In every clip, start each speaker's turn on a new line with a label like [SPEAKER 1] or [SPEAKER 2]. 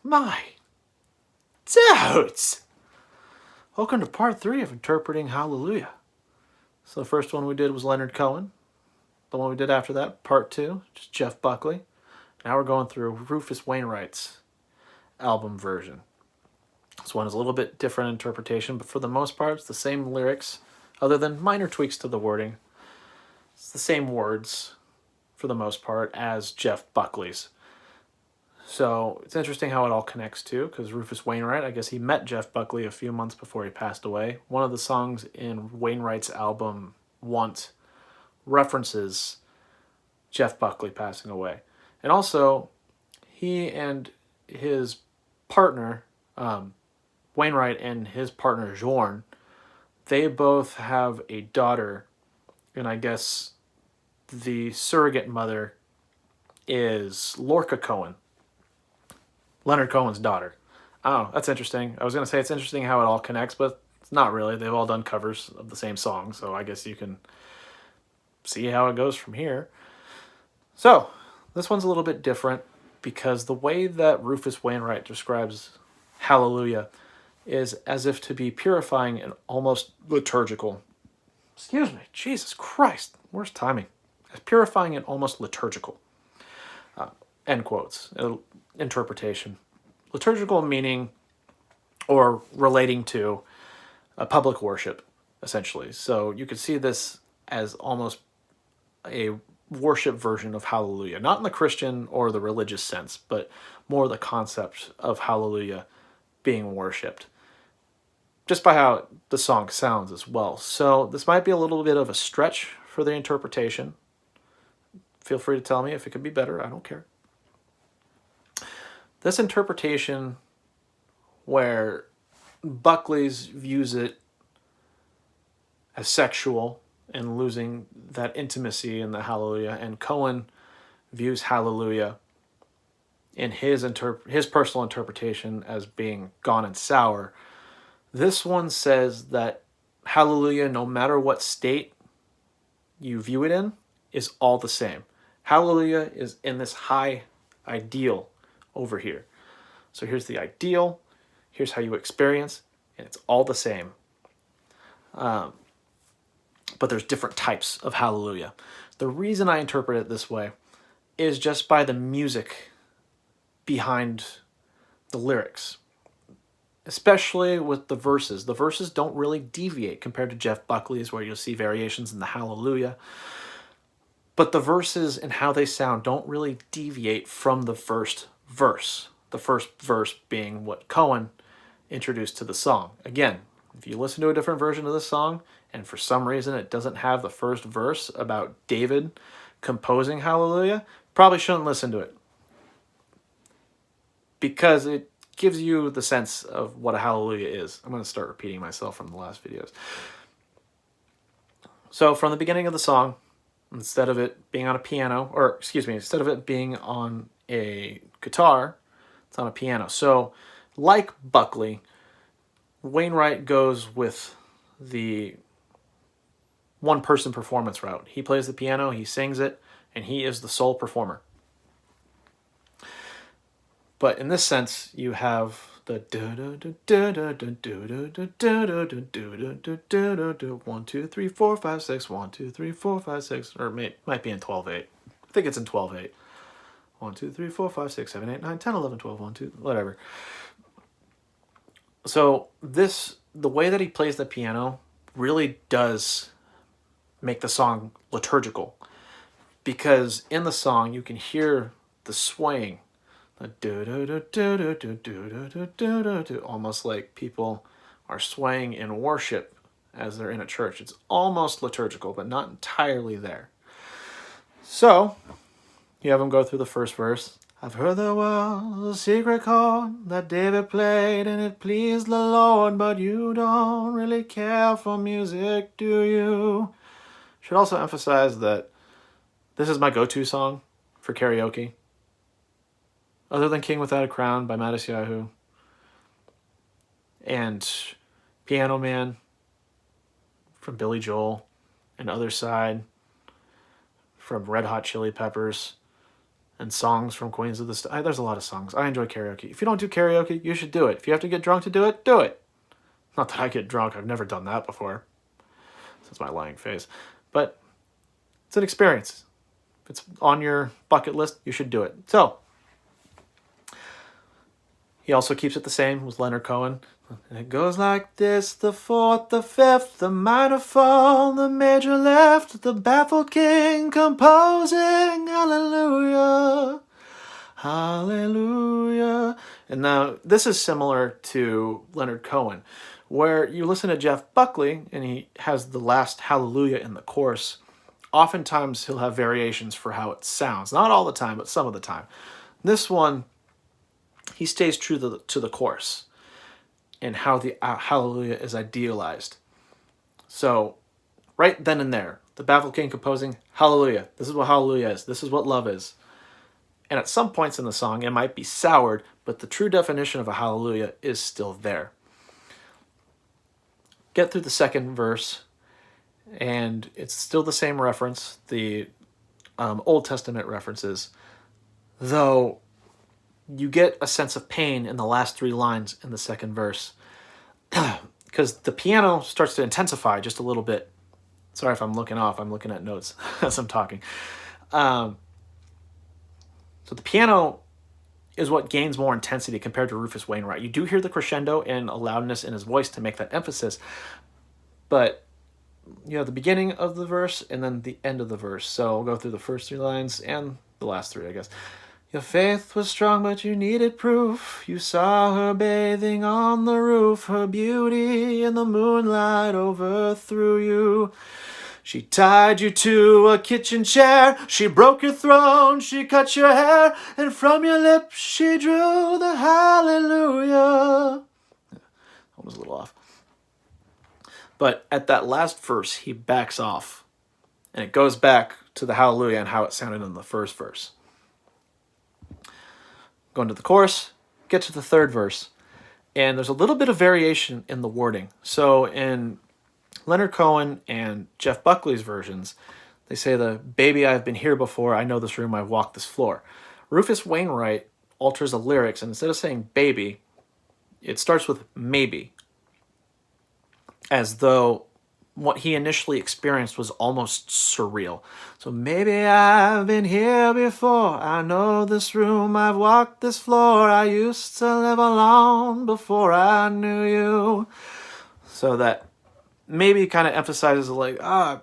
[SPEAKER 1] My dudes! Welcome to part 3 of Interpreting Hallelujah. So the first one we did was Leonard Cohen. The one we did after that, part 2, just Jeff Buckley. Now we're going through Rufus Wainwright's album version. This one is a little bit different interpretation, but for the most part, it's the same lyrics, other than minor tweaks to the wording. It's the same words, for the most part, as Jeff Buckley's. So it's interesting how it all connects too, because Rufus Wainwright, I guess he met Jeff Buckley a few months before he passed away. One of the songs in Wainwright's album, Want, references Jeff Buckley passing away. And also, he and his partner, Wainwright and his partner, Jorn, they both have a daughter, and I guess the surrogate mother is Lorca Cohen, Leonard Cohen's daughter. Oh, that's interesting. I was going to say it's interesting how it all connects, but it's not really. They've all done covers of the same song, so I guess you can see how it goes from here. So, this one's a little bit different because the way that Rufus Wainwright describes Hallelujah is as if to be purifying and almost liturgical. Excuse me, Jesus Christ, worst timing. As purifying and almost liturgical. End quotes. Interpretation. Liturgical meaning or relating to a public worship, essentially. So you could see this as almost a worship version of Hallelujah. Not in the Christian or the religious sense, but more the concept of Hallelujah being worshipped. Just by how the song sounds as well. So this might be a little bit of a stretch for the interpretation. Feel free to tell me if it could be better. I don't care. This interpretation where Buckley's views it as sexual and losing that intimacy in the Hallelujah, and Cohen views Hallelujah in his personal interpretation as being gone and sour. This one says that Hallelujah, no matter what state you view it in, is all the same. Hallelujah is in this high ideal over here. So here's the ideal, here's how you experience, and it's all the same. But there's different types of Hallelujah. The reason I interpret it this way is just by the music behind the lyrics, especially with the verses. The verses don't really deviate compared to Jeff Buckley's, where you'll see variations in the Hallelujah. But the verses and how they sound don't really deviate from the first verse. The first verse being what Cohen introduced to the song. Again, if you listen to a different version of the song, and for some reason it doesn't have the first verse about David composing Hallelujah, probably shouldn't listen to it. Because it gives you the sense of what a Hallelujah is. I'm going to start repeating myself from the last videos. So from the beginning of the song, instead of it being on a piano, instead of it being on a guitar, it's on a piano. So, like Buckley, Wainwright goes with the one-person performance route. He plays the piano, he sings it, and he is the sole performer. But in this sense, you have the 1, 2, 3, 4, 5, 6, 1, 2, 3, 4, 5, 6, or might be in 12/8. I think it's in 12/8. 1, 2, 3, 4, 5, 6, 7, 8, 9, 10, 11, 12, 1, 2, whatever. So the way that he plays the piano really does make the song liturgical, because in the song you can hear the swaying, almost like people are swaying in worship as they're in a church. It's almost liturgical, but not entirely there. So you have him go through the first verse. I've heard there was a secret chord that David played and it pleased the Lord, but you don't really care for music, do you? Should also emphasize that this is my go-to song for karaoke. Other than King Without a Crown by Matisyahu and Piano Man from Billy Joel and Other Side from Red Hot Chili Peppers and songs from Queens of the Stone. There's a lot of songs. I enjoy karaoke. If you don't do karaoke, you should do it. If you have to get drunk to do it, do it. Not that I get drunk. I've never done that before. That's my lying face. But it's an experience. If it's on your bucket list, you should do it. So, he also keeps it the same with Leonard Cohen. And it goes like this: the fourth, the fifth, the minor fall, the major left, the baffled king composing, hallelujah, hallelujah. And now this is similar to Leonard Cohen, where you listen to Jeff Buckley and he has the last hallelujah in the chorus. Oftentimes he'll have variations for how it sounds. Not all the time, but some of the time. This one, he stays true to the chorus and how the hallelujah is idealized. So, right then and there, the baffled king composing hallelujah. This is what hallelujah is. This is what love is. And at some points in the song, it might be soured, but the true definition of a hallelujah is still there. Get through the second verse, and it's still the same reference, the Old Testament references, though you get a sense of pain in the last 3 lines in the second verse because the piano starts to intensify just a little bit. Sorry if I'm looking off. I'm looking at notes as I'm talking. So the piano is what gains more intensity compared to Rufus Wainwright. You do hear the crescendo and a loudness in his voice to make that emphasis, but you have the beginning of the verse and then the end of the verse. So I'll go through the first 3 lines and the last 3, I guess. Your faith was strong, but you needed proof. You saw her bathing on the roof. Her beauty in the moonlight overthrew you. She tied you to a kitchen chair. She broke your throne. She cut your hair. And from your lips she drew the hallelujah. That was a little off. But at that last verse, he backs off. And it goes back to the hallelujah and how it sounded in the first verse. Go into the chorus, get to the third verse, and there's a little bit of variation in the wording. So in Leonard Cohen and Jeff Buckley's versions, they say the baby, I've been here before, I know this room, I've walked this floor. Rufus Wainwright alters the lyrics, and instead of saying baby, it starts with maybe, as though what he initially experienced was almost surreal. So maybe I've been here before. I know this room. I've walked this floor. I used to live alone before I knew you. So that maybe kind of emphasizes like, I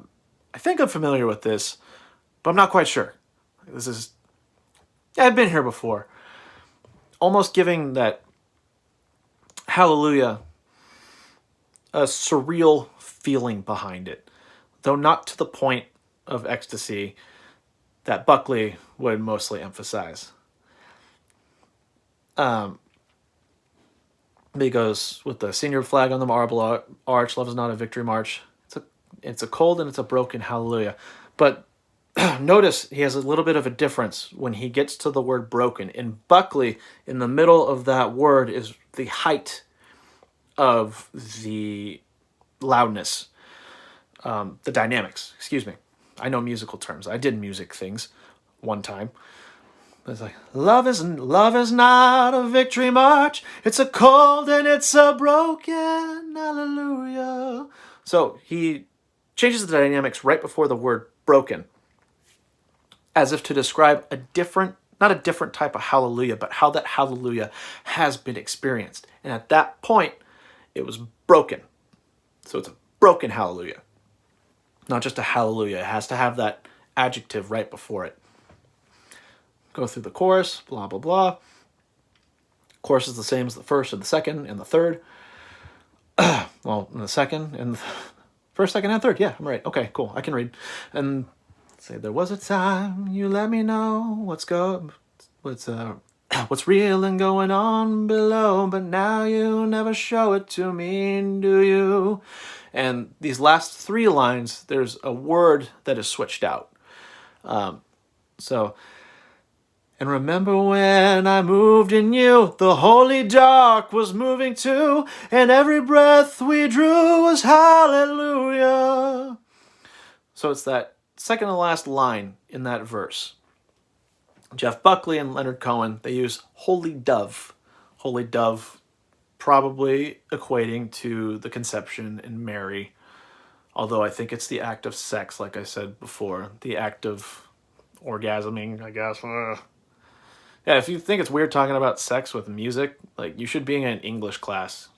[SPEAKER 1] think I'm familiar with this, but I'm not quite sure. I've been here before. Almost giving that hallelujah a surreal feeling behind it, though not to the point of ecstasy that Buckley would mostly emphasize. He goes with the senior flag on the marble arch, love is not a victory march. It's a cold and it's a broken hallelujah. But notice he has a little bit of a difference when he gets to the word broken. In Buckley, in the middle of that word is the height of the loudness, the dynamics, excuse me. I know musical terms. I did music things one time. It's like, love is not a victory march. It's a cold and it's a broken hallelujah. So he changes the dynamics right before the word broken, as if to describe not a different type of hallelujah, but how that hallelujah has been experienced. And at that point, it was broken. So it's a broken hallelujah. Not just a hallelujah. It has to have that adjective right before it. Go through the chorus, blah, blah, blah. Chorus is the same as the first and the second and the third. Well, in the second and the first, second, and third. Yeah, I'm right. Okay, cool. I can read. And say, there was a time you let me know what's real and going on below, but now you never show it to me, do you? And these last 3 lines, there's a word that is switched out. And remember when I moved in you, the holy dark was moving too, and every breath we drew was hallelujah. So it's that second to last line in that verse. Jeff Buckley and Leonard Cohen, they use holy dove. Holy dove probably equating to the conception in Mary, although I think it's the act of sex, like I said before, the act of orgasming, I guess. Yeah, if you think it's weird talking about sex with music, like, you should be in an English class.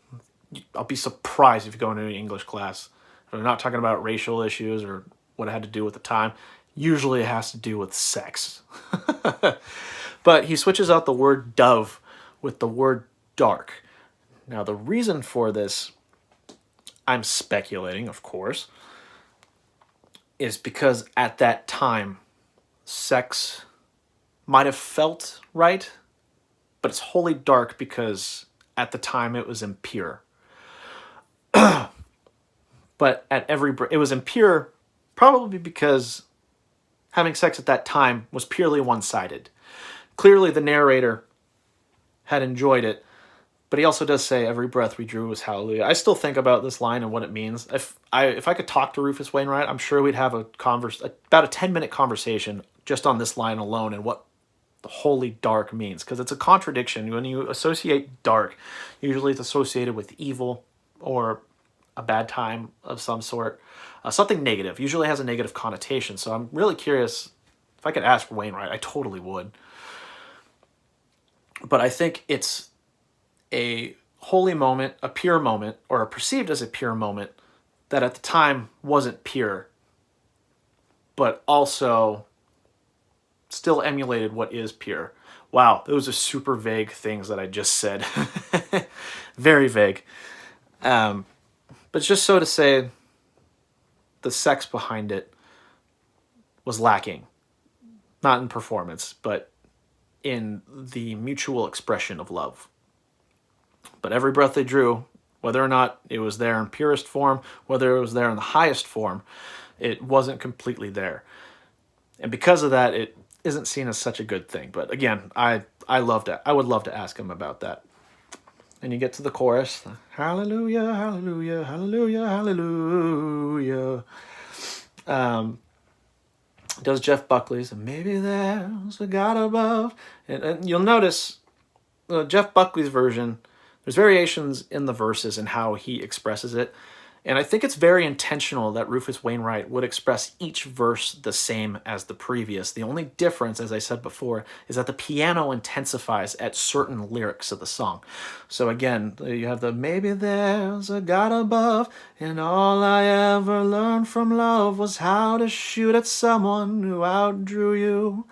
[SPEAKER 1] I'll be surprised if you go into an English class. If they're not talking about racial issues or what it had to do with the time. Usually it has to do with sex. But he switches out the word dove with the word dark. Now, the reason for this, I'm speculating, of course, is because at that time, sex might have felt right, but it's wholly dark because at the time it was impure. But it was impure probably because having sex at that time was purely one-sided. Clearly the narrator had enjoyed it, but he also does say every breath we drew was hallelujah. I still think about this line and what it means. If I could talk to Rufus Wainwright, I'm sure we'd have about a 10-minute conversation just on this line alone and what the holy dark means, because it's a contradiction. When you associate dark, usually it's associated with evil or a bad time of some sort, something negative. Usually has a negative connotation. So I'm really curious. If I could ask Wainwright, I totally would. But I think it's a holy moment, a pure moment, or perceived as a pure moment that at the time wasn't pure, but also still emulated what is pure. Wow, those are super vague things that I just said. Very vague. But it's just so to say the sex behind it was lacking. Not in performance, but in the mutual expression of love. But every breath they drew, whether or not it was there in purest form, whether it was there in the highest form, it wasn't completely there. And because of that, it isn't seen as such a good thing. But again, I would love to ask him about that. And you get to the chorus, hallelujah, hallelujah, hallelujah, hallelujah. Does Jeff Buckley's, maybe there's a God above. And you'll notice Jeff Buckley's version, there's variations in the verses and how he expresses it. And I think it's very intentional that Rufus Wainwright would express each verse the same as the previous. The only difference, as I said before, is that the piano intensifies at certain lyrics of the song. So again, you have the maybe there's a God above, and all I ever learned from love was how to shoot at someone who outdrew you.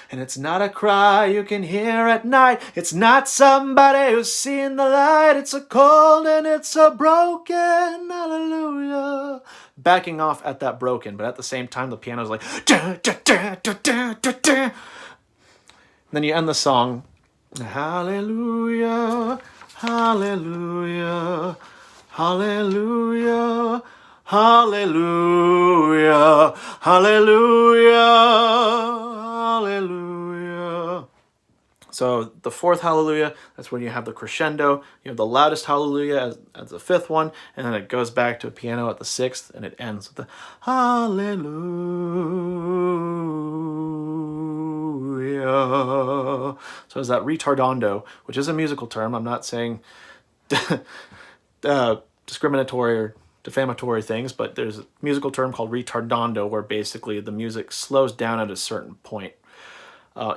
[SPEAKER 1] And it's not a cry you can hear at night. It's not somebody who's seen the light. It's a cold and it's a broken hallelujah. Backing off at that broken, but at the same time the piano's like da, da, da, da, da, da, da. Then you end the song, hallelujah, hallelujah, hallelujah, hallelujah, hallelujah. Hallelujah. So the fourth hallelujah, that's when you have the crescendo. You have the loudest hallelujah as the fifth one, and then it goes back to a piano at the sixth, and it ends with the hallelujah. So it's that retardando, which is a musical term. I'm not saying discriminatory or defamatory things, but there's a musical term called retardando where basically the music slows down at a certain point.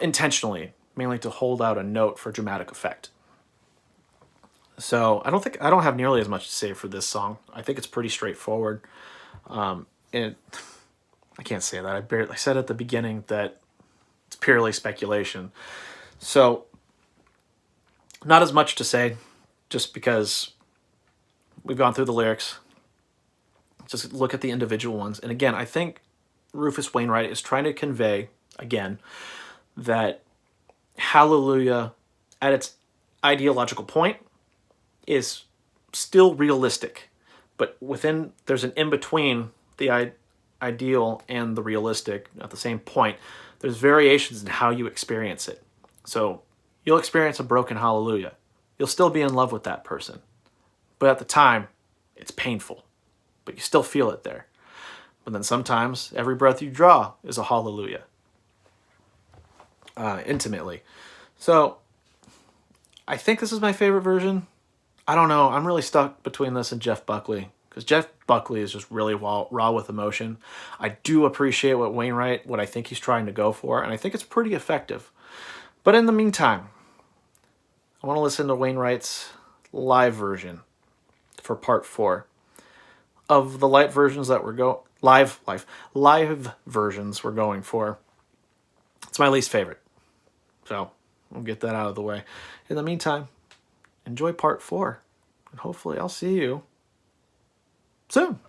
[SPEAKER 1] Intentionally, mainly to hold out a note for dramatic effect. So I don't have nearly as much to say for this song. I think it's pretty straightforward. And I can't say that. I said at the beginning that it's purely speculation. So not as much to say, just because we've gone through the lyrics. Just look at the individual ones. And again, I think Rufus Wainwright is trying to convey, again, that hallelujah at its ideological point is still realistic, but there's an in-between the ideal and the realistic at the same point. There's variations in how you experience it. So you'll experience a broken hallelujah. You'll still be in love with that person, but at the time it's painful, but you still feel it there. But then sometimes every breath you draw is a hallelujah. intimately. So I think this is my favorite version. I don't know. I'm really stuck between this and Jeff Buckley because Jeff Buckley is just really raw with emotion. I do appreciate what I think he's trying to go for, and I think it's pretty effective. But in the meantime, I want to listen to Wainwright's live version for part 4 of the live versions that we're live versions we're going for. It's my least favorite, so we'll get that out of the way. In the meantime, enjoy part 4, and hopefully I'll see you soon.